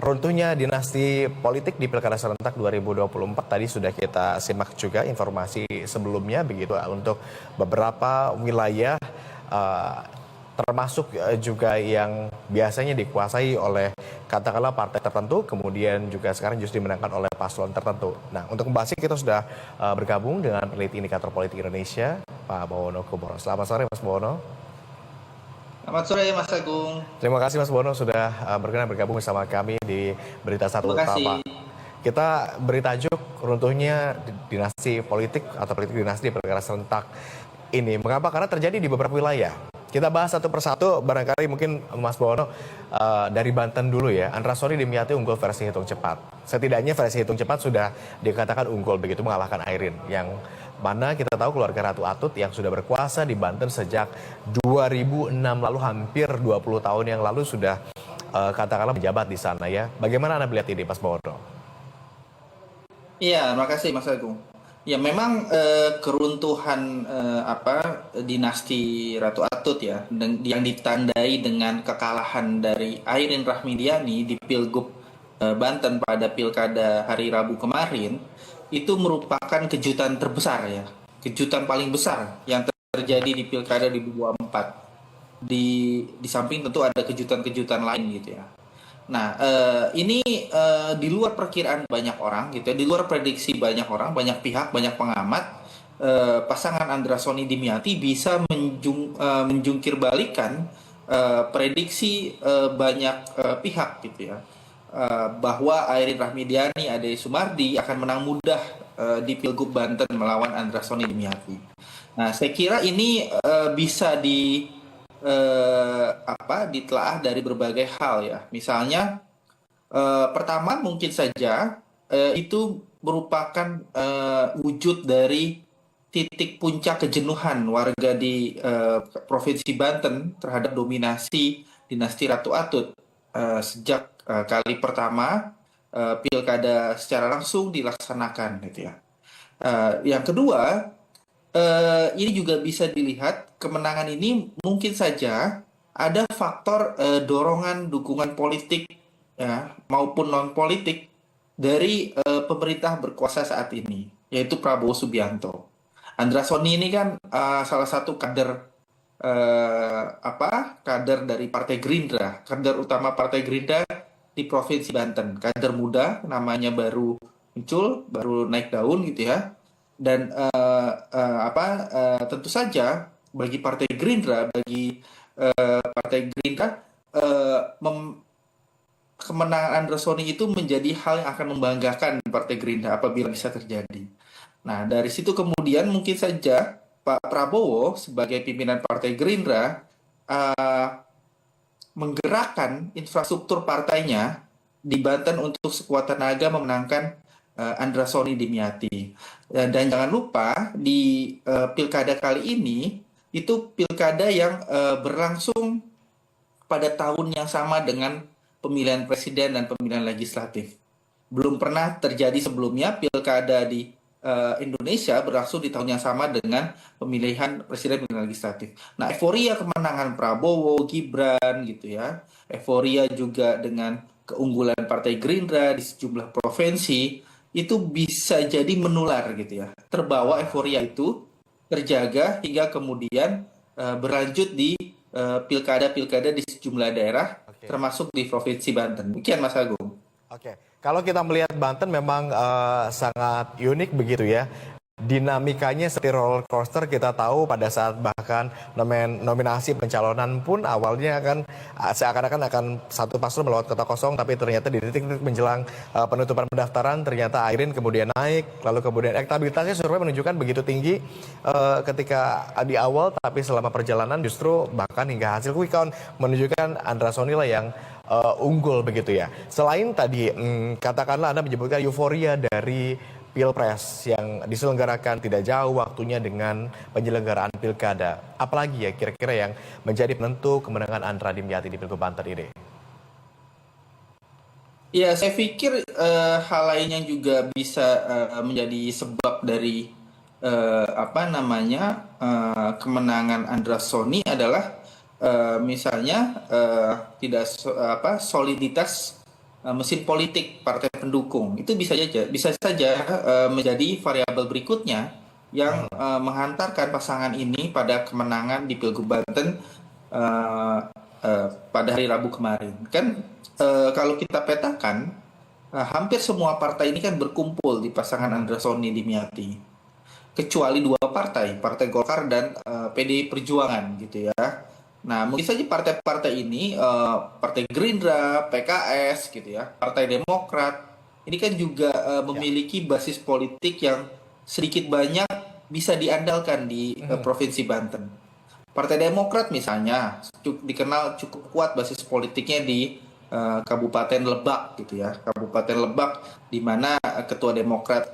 runtuhnya dinasti politik di Pilkada serentak 2024 tadi sudah kita simak juga informasi sebelumnya begitu untuk beberapa wilayah termasuk juga yang biasanya dikuasai oleh katakanlah partai tertentu, kemudian juga sekarang justru dimenangkan oleh paslon tertentu. Nah, untuk membahasnya kita sudah bergabung dengan peneliti indikator politik Indonesia, Pak Bawono Kuboro. Selamat sore, Mas Bawono. Selamat sore, Mas Agung. Terima kasih, Mas Bawono, sudah berkenan bergabung bersama kami di Berita Satu Utama. Kita beri tajuk runtuhnya dinasti politik atau politik dinasti di Pilkada serentak ini. Mengapa? Karena terjadi di beberapa wilayah. Kita bahas satu persatu, barangkali mungkin Mas Bawono dari Banten dulu ya. Andra Soni Dimyati unggul versi hitung cepat. Setidaknya versi hitung cepat sudah dikatakan unggul begitu mengalahkan Airin. Yang mana kita tahu keluarga Ratu Atut yang sudah berkuasa di Banten sejak 2006 lalu, hampir 20 tahun yang lalu sudah katakanlah menjabat di sana ya. Bagaimana Anda melihat ini, Mas Bawono? Iya, makasih Mas Agung. Ya memang keruntuhan dinasti Ratu Atut ya yang ditandai dengan kekalahan dari Airin Rahmidiani di Pilgub Banten pada Pilkada hari Rabu kemarin itu merupakan kejutan terbesar ya, kejutan paling besar yang terjadi di Pilkada 2024. Di samping tentu ada kejutan-kejutan lain gitu ya. Nah, ini di luar perkiraan banyak orang gitu ya, di luar prediksi banyak orang, banyak pihak, banyak pengamat, pasangan Andra Soni Dimyati bisa menjungkir balikan prediksi banyak pihak gitu ya, bahwa Airin Rahmidiani, Ade Sumardi akan menang mudah di Pilgub Banten melawan Andra Soni Dimyati. Nah, saya kira ini bisa ditelaah dari berbagai hal ya. Misalnya pertama mungkin saja itu merupakan wujud dari titik puncak kejenuhan warga di Provinsi Banten terhadap dominasi dinasti Ratu Atut sejak kali pertama pilkada secara langsung dilaksanakan gitu ya. Yang kedua, ini juga bisa dilihat kemenangan ini mungkin saja ada faktor dorongan dukungan politik ya, maupun non politik dari pemerintah berkuasa saat ini, yaitu Prabowo Subianto. Andra Soni ini kan salah satu kader dari Partai Gerindra, kader utama Partai Gerindra di Provinsi Banten, kader muda, namanya baru muncul, baru naik daun gitu ya. Dan tentu saja bagi Partai Gerindra, kemenangan Andra Soni itu menjadi hal yang akan membanggakan Partai Gerindra apabila bisa terjadi. Nah, dari situ kemudian mungkin saja Pak Prabowo sebagai pimpinan Partai Gerindra menggerakkan infrastruktur partainya di Banten untuk sekuat tenaga memenangkan Andra Soni Dimyati. Dan jangan lupa di pilkada kali ini itu pilkada yang berlangsung pada tahun yang sama dengan pemilihan presiden dan pemilihan legislatif. Belum pernah terjadi sebelumnya pilkada di Indonesia berlangsung di tahun yang sama dengan pemilihan presiden dan legislatif. Nah, euforia kemenangan Prabowo, Gibran gitu ya, euforia juga dengan keunggulan Partai Gerindra di sejumlah provinsi itu bisa jadi menular gitu ya. Terbawa euforia itu terjaga hingga kemudian berlanjut di pilkada-pilkada di sejumlah daerah, termasuk di Provinsi Banten. Demikian Mas Agung. Oke, kalau kita melihat Banten memang sangat unik begitu ya. Dinamikanya seperti roller coaster, kita tahu pada saat bahkan nominasi pencalonan pun awalnya kan seakan-akan akan satu paslon melawan kota kosong, tapi ternyata di titik-titik menjelang penutupan pendaftaran ternyata Airin kemudian naik, lalu kemudian elektabilitasnya survei menunjukkan begitu tinggi ketika di awal, tapi selama perjalanan justru bahkan hingga hasil quick count menunjukkan Andra Soni lah yang unggul begitu ya. Selain tadi katakanlah Anda menyebutkan euforia dari Pilpres yang diselenggarakan tidak jauh waktunya dengan penyelenggaraan pilkada. Apalagi ya kira-kira yang menjadi penentu kemenangan Andra Dimyati di Pilgub Banten ini? Ya, saya pikir hal lain yang juga bisa menjadi sebab dari kemenangan Andra Soni adalah misalnya soliditas mesin politik partai pendukung. Itu bisa saja menjadi variabel berikutnya yang menghantarkan pasangan ini pada kemenangan di Pilgub Banten eh, pada hari Rabu kemarin. Kan kalau kita petakan, hampir semua partai ini kan berkumpul di pasangan Andra Soni Dimyati, kecuali dua partai, Partai Golkar dan PDI Perjuangan gitu ya. Nah, mungkin saja partai-partai ini, Partai Gerindra, PKS gitu ya, Partai Demokrat, ini kan juga memiliki basis politik yang sedikit banyak bisa diandalkan di Provinsi Banten. Partai Demokrat misalnya dikenal cukup kuat basis politiknya di Kabupaten Lebak gitu ya. Kabupaten Lebak di mana Ketua Demokrat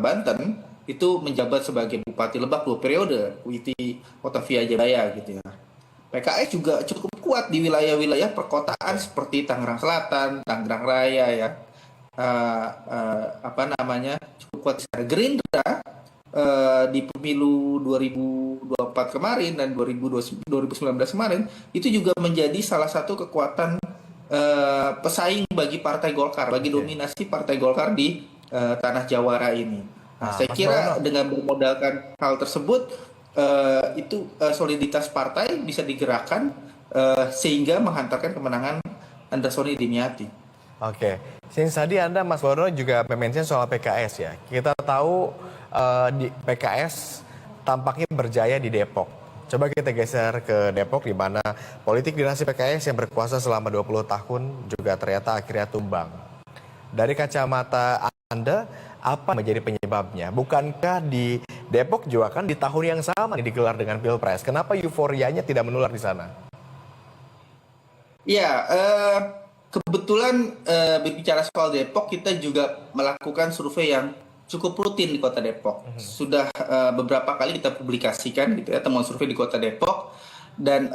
Banten itu menjabat sebagai Bupati Lebak 2 periode, Witi Otavia Jaya gitu ya. PKS juga cukup kuat di wilayah-wilayah perkotaan seperti Tangerang Selatan, Tangerang Raya ya. Cukup kuat. Gerindra di pemilu 2024 kemarin dan 2019 kemarin itu juga menjadi salah satu kekuatan pesaing bagi Partai Golkar, bagi dominasi Partai Golkar di tanah Jawara ini. Nah, saya kira dengan bermodalkan hal tersebut soliditas partai bisa digerakkan sehingga menghantarkan kemenangan Andra Soni Dimyati. Oke, since tadi Mas Bono juga mention soal PKS ya. Kita tahu di PKS tampaknya berjaya di Depok. Coba kita geser ke Depok di mana politik dinasti PKS yang berkuasa selama 20 tahun juga ternyata akhirnya tumbang. Dari kacamata Anda, apa menjadi penyebabnya? Bukankah di Depok juga kan di tahun yang sama digelar dengan Pilpres? Kenapa euforianya tidak menular di sana? Ya, kebetulan berbicara soal Depok, kita juga melakukan survei yang cukup rutin di Kota Depok. Sudah beberapa kali kita publikasikan gitu ya temuan survei di Kota Depok, dan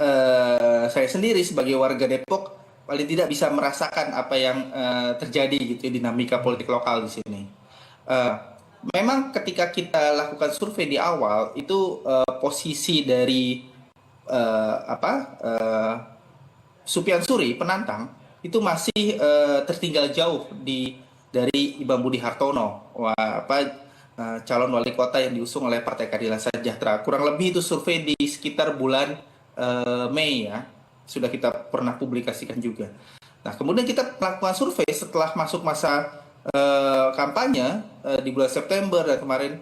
saya sendiri sebagai warga Depok paling tidak bisa merasakan apa yang terjadi gitu ya, dinamika politik lokal di sini. Memang ketika kita lakukan survei di awal itu posisi dari Supian Suri penantang itu masih tertinggal jauh dari Imam Budi Hartono, calon wali kota yang diusung oleh Partai Keadilan Sejahtera. Kurang lebih itu survei di sekitar bulan Mei ya, sudah kita pernah publikasikan juga. Nah, kemudian kita melakukan survei setelah masuk masa kampanye di bulan September, dan kemarin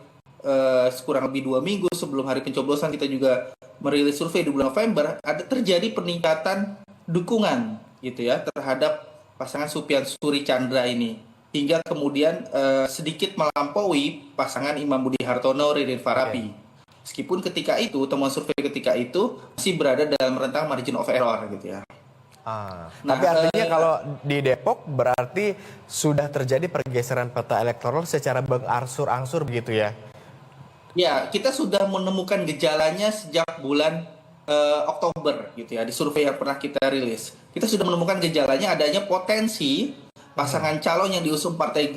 kurang lebih 2 minggu sebelum hari pencoblosan kita juga merilis survei di bulan November. Ada terjadi peningkatan dukungan gitu ya terhadap pasangan Supian Suri Chandra ini, hingga kemudian sedikit melampaui pasangan Imam Budi Hartono Ririn Farabi. Meskipun ketika itu temuan survei ketika itu masih berada dalam rentang margin of error gitu ya. Tapi artinya kalau di Depok berarti sudah terjadi pergeseran peta elektoral secara berangsur-angsur begitu ya? Ya, kita sudah menemukan gejalanya sejak bulan Oktober gitu ya, di survei yang pernah kita rilis. Kita sudah menemukan gejalanya adanya potensi pasangan calon yang diusung Partai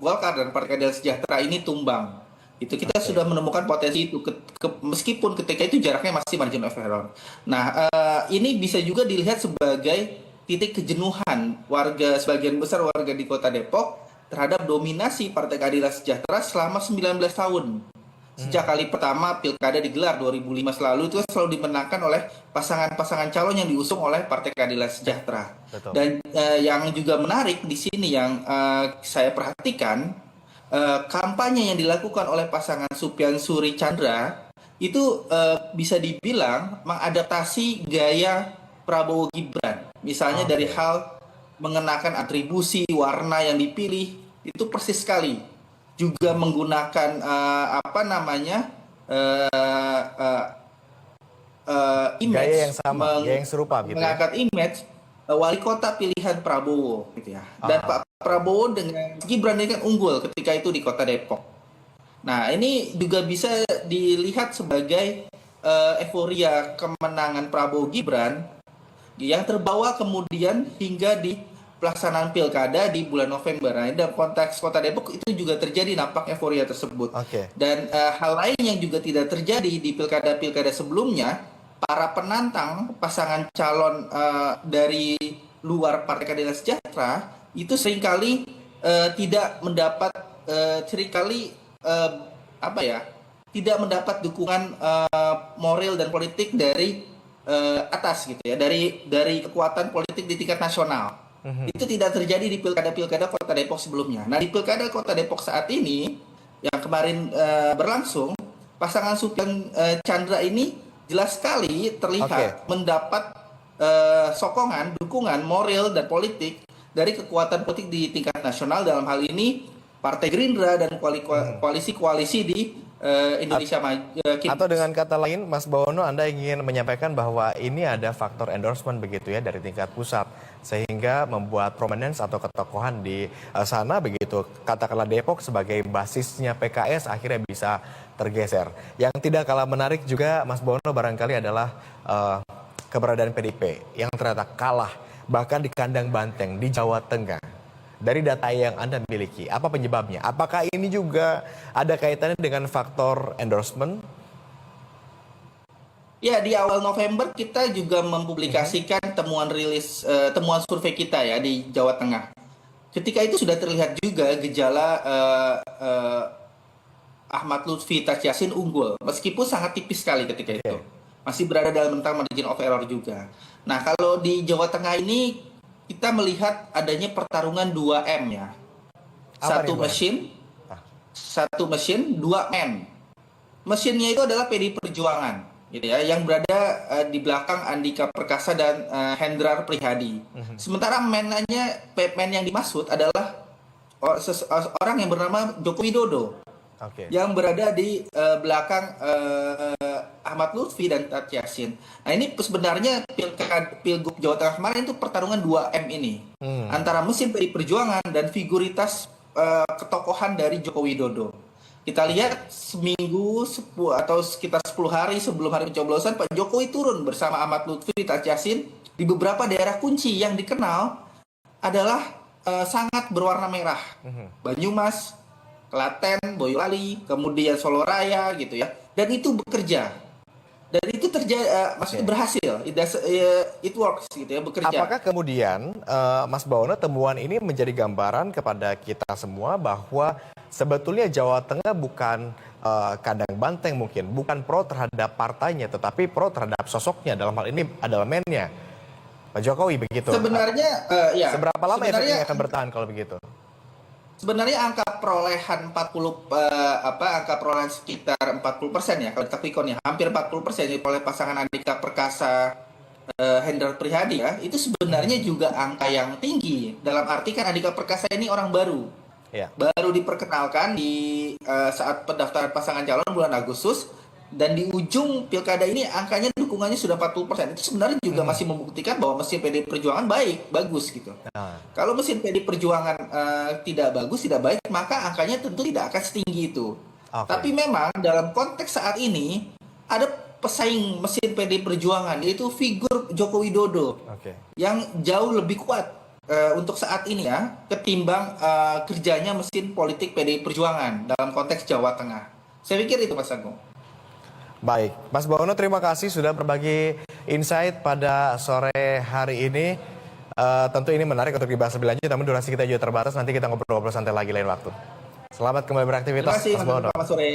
Golkar dan Partai Keadilan Sejahtera ini tumbang. Itu kita sudah menemukan potensi itu meskipun ketika itu jaraknya masih margin of error. Nah, ini bisa juga dilihat sebagai titik kejenuhan sebagian besar warga di Kota Depok terhadap dominasi Partai Keadilan Sejahtera selama 19 tahun. Sejak kali pertama Pilkada digelar 2005 lalu itu selalu dimenangkan oleh pasangan-pasangan calon yang diusung oleh Partai Keadilan Sejahtera. Betul. Dan yang juga menarik di sini yang saya perhatikan, kampanye yang dilakukan oleh pasangan Supian Suri Chandra itu bisa dibilang mengadaptasi gaya Prabowo Gibran. Misalnya dari hal mengenakan atribusi warna yang dipilih itu persis sekali. Juga menggunakan image, gaya yang sama, gaya yang serupa gitu. Mengangkat image wali kota pilihan Prabowo gitu ya. Dan Pak Prabowo dengan Gibran ini kan unggul ketika itu di Kota Depok. Nah, ini juga bisa dilihat sebagai euforia kemenangan Prabowo Gibran yang terbawa kemudian hingga di pelaksanaan pilkada di bulan November. Nah, dalam konteks Kota Depok itu juga terjadi nampak euforia tersebut. Dan hal lain yang juga tidak terjadi di pilkada-pilkada sebelumnya, para penantang pasangan calon dari luar Partai Keadilan Sejahtera itu seringkali tidak mendapat seringkali apa ya tidak mendapat dukungan moral dan politik dari atas gitu ya, dari kekuatan politik di tingkat nasional. Itu tidak terjadi di pilkada-pilkada Kota Depok sebelumnya. Nah, di pilkada Kota Depok saat ini yang kemarin berlangsung, pasangan Supian Chandra ini jelas sekali terlihat mendapat sokongan, dukungan moral dan politik dari kekuatan politik di tingkat nasional, dalam hal ini Partai Gerindra dan koalisi-koalisi di Indonesia Maju. Atau dengan kata lain, Mas Bawono, Anda ingin menyampaikan bahwa ini ada faktor endorsement begitu ya dari tingkat pusat, sehingga membuat prominence atau ketokohan di sana begitu, katakanlah Depok sebagai basisnya PKS akhirnya bisa tergeser. Yang tidak kalah menarik juga, Mas Bawono, barangkali adalah keberadaan PDIP yang ternyata kalah bahkan di kandang banteng di Jawa Tengah. Dari data yang Anda miliki, apa penyebabnya? Apakah ini juga ada kaitannya dengan faktor endorsement? Ya, di awal November kita juga mempublikasikan temuan survei kita ya di Jawa Tengah. Ketika itu sudah terlihat juga gejala Ahmad Lutfi Taj Yassin unggul, meskipun sangat tipis sekali ketika itu. Masih berada dalam rentang margin of error juga. Nah, kalau di Jawa Tengah ini kita melihat adanya pertarungan 2M ya. Satu mesin, 2 men. Mesinnya itu adalah PDI Perjuangan, gitu ya, yang berada di belakang Andika Perkasa dan Hendrar Prihadi. Sementara men yang dimaksud adalah orang yang bernama Joko Widodo. Yang berada di belakang Ahmad Lutfi dan Taj Yassin. Nah, ini sebenarnya Pilgub Jawa Tengah kemarin itu pertarungan 2M ini. Antara mesin PDI Perjuangan dan figuritas ketokohan dari Joko Widodo. Kita lihat seminggu atau sekitar 10 hari sebelum hari pencoblosan, Pak Jokowi turun bersama Ahmad Lutfi, Taj Yassin di beberapa daerah kunci yang dikenal adalah sangat berwarna merah. Banyumas, Klaten, Boyolali, kemudian Solo Raya gitu ya. Dan itu bekerja. Dan itu terjadi, maksudnya berhasil. It works gitu ya, bekerja. Apakah kemudian Mas Bawono, temuan ini menjadi gambaran kepada kita semua bahwa sebetulnya Jawa Tengah bukan kandang banteng mungkin, bukan pro terhadap partainya, tetapi pro terhadap sosoknya, dalam hal ini adalah mennya, Pak Jokowi begitu. Sebenarnya, ya. Seberapa lama efeknya akan bertahan kalau begitu? Sebenarnya angka perolehan angka perolehan sekitar 40% ya kalau kita quick count ya, hampir 40% oleh pasangan Andika Perkasa Hendrar Prihadi ya, itu sebenarnya juga angka yang tinggi. Dalam arti kan Andika Perkasa ini orang baru. Baru diperkenalkan di saat pendaftaran pasangan calon bulan Agustus, dan di ujung pilkada ini angkanya dukungannya sudah 40%. Itu sebenarnya juga masih membuktikan bahwa mesin PDI Perjuangan bagus gitu. Kalau mesin PDI Perjuangan tidak baik, maka angkanya tentu tidak akan setinggi itu. Tapi memang dalam konteks saat ini ada pesaing mesin PDI Perjuangan, yaitu figur Joko Widodo yang jauh lebih kuat untuk saat ini ya, ketimbang kerjanya mesin politik PDI Perjuangan dalam konteks Jawa Tengah. Saya pikir itu, Mas Agung. Baik, Mas Bawono, terima kasih sudah berbagi insight pada sore hari ini. Tentu ini menarik untuk dibahas lebih lanjut, namun durasi kita juga terbatas. Nanti kita ngobrol-ngobrol santai lagi lain waktu. Selamat kembali beraktivitas, Terima kasih, Mas Bawono. Selamat sore.